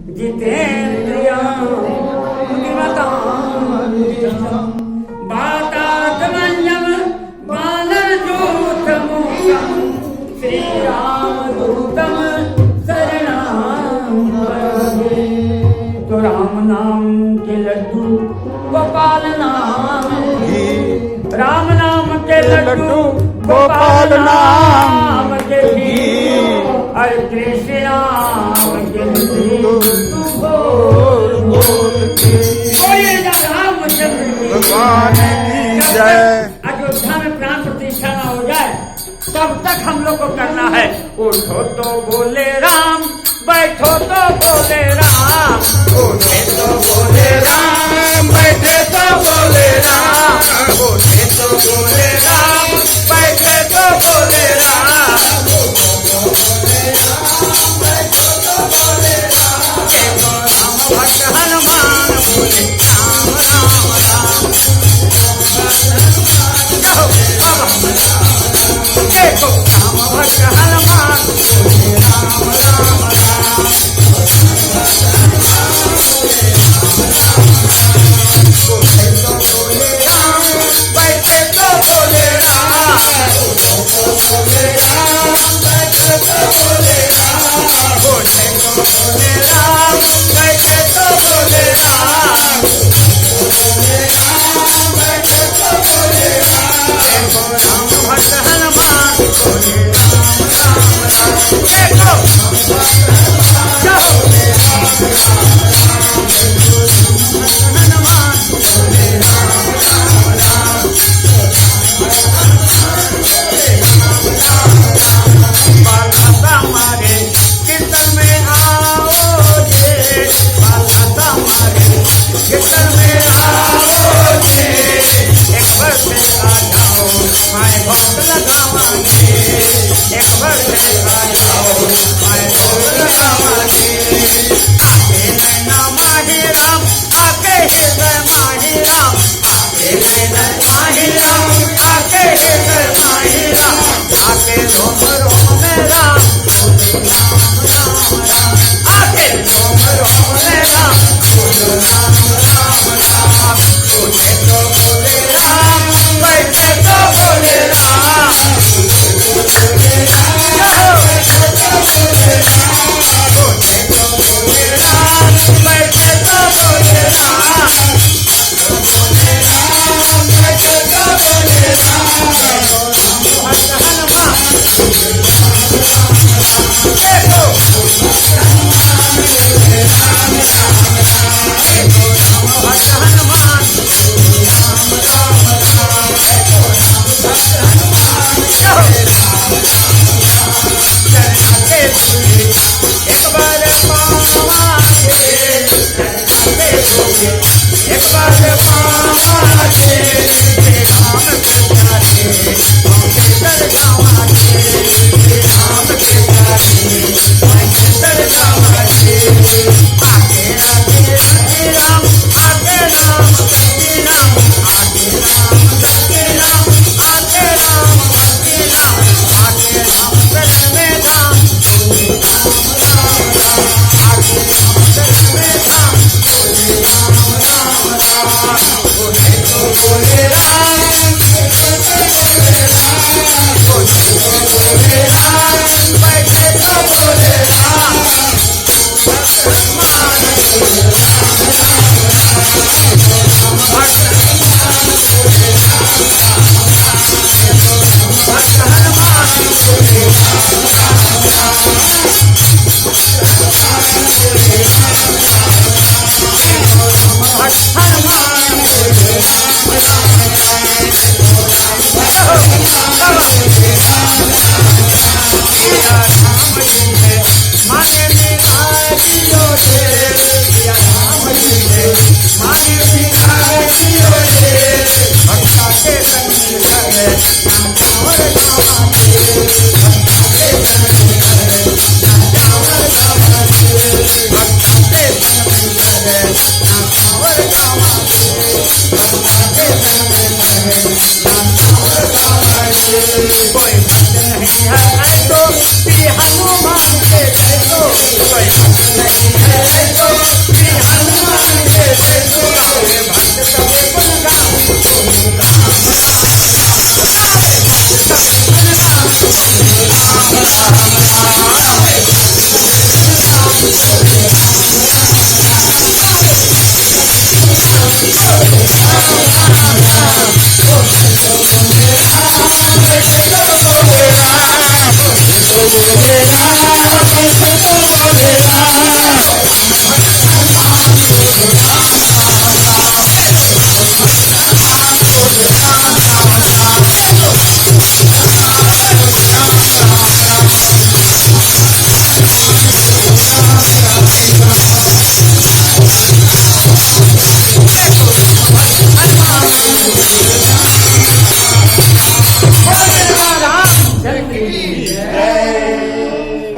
जितेन्द्रियं बुद्धिमतां वातात्मन्यं बालजोतमुखं श्रीरामदूतं शरणं भजे। तो राम नाम के लड्डू गोपाल नाम, राम नाम के लड्डू गोपाल नाम के हरे कृष्ण नाम के भगवान की जय। अयोध्या में प्राण प्रतिष्ठा न हो जाए तब तक हम लोग को करना है। उठो तो बोले राम, बैठो तो बोले राम, उठे तो बोले राम, बैठे तो बोले राम, उठे तो बोले राम, बैठे तो बोले राम, भक्त हनुमान बोले राम राम राम। देखो राम भक्त हनुमान बोले राम राम राम। बोले तो बोले राम, बैठे तो बोले राम, बोले राम, बैठे तो बोले राम, बोले तो बोले राम, बैठे तो बोले राम, बोले राम, बैठे तो बोले राम। देखो राम भक्त हनुमान बोले राम राम राम। देखो हनुमान बोले राम राम राम। बालता मारे कीर्तन में आओ जे, बालता मारे कीर्तन में आओ जे। एक बार से आ जाओ माए भोग लगावांगे, एक बार से आ जाओ माए भोग लगावांगे। आके नैना माही राम, आके हृदय माही राम, आके नैना माही राम, आके हृदय माही राम, आके रोम रोम में राम, राम राम राम, आके रोम रोम में राम, राम राम राम। उठे तो बोले राम, बैठे तो बोले राम, बोले राम, बैठे तो बोले राम, उठे तो बोले राम, बैठे तो बोले राम, बोले राम, बैठे तो बोले राम। भक्त हनुमान देखो राम राम राम। देखो राम भक्त हनुमान राम राम राम। देखो राम भक्त हनुमान बोले राम राम राम। चरण के धूले एक बार पावांगे, चरण के धूले एक बार पावांगे। राम के प्यारे मौके तर जावांगे, राम के प्यारे मौके तर जावांगे। आगे आगे आगे राम, आगे राम गति राम, आगे राम गति राम, आगे राम गति राम, आगे राम शरण में धाम, बोले राम राम राम। आगे राम शरण में धाम, बोले राम राम राम। बोले तो बोले राम, बोले तो बोले राम, बोले तो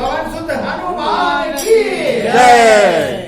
भगवान शुद्ध हनुमान की जय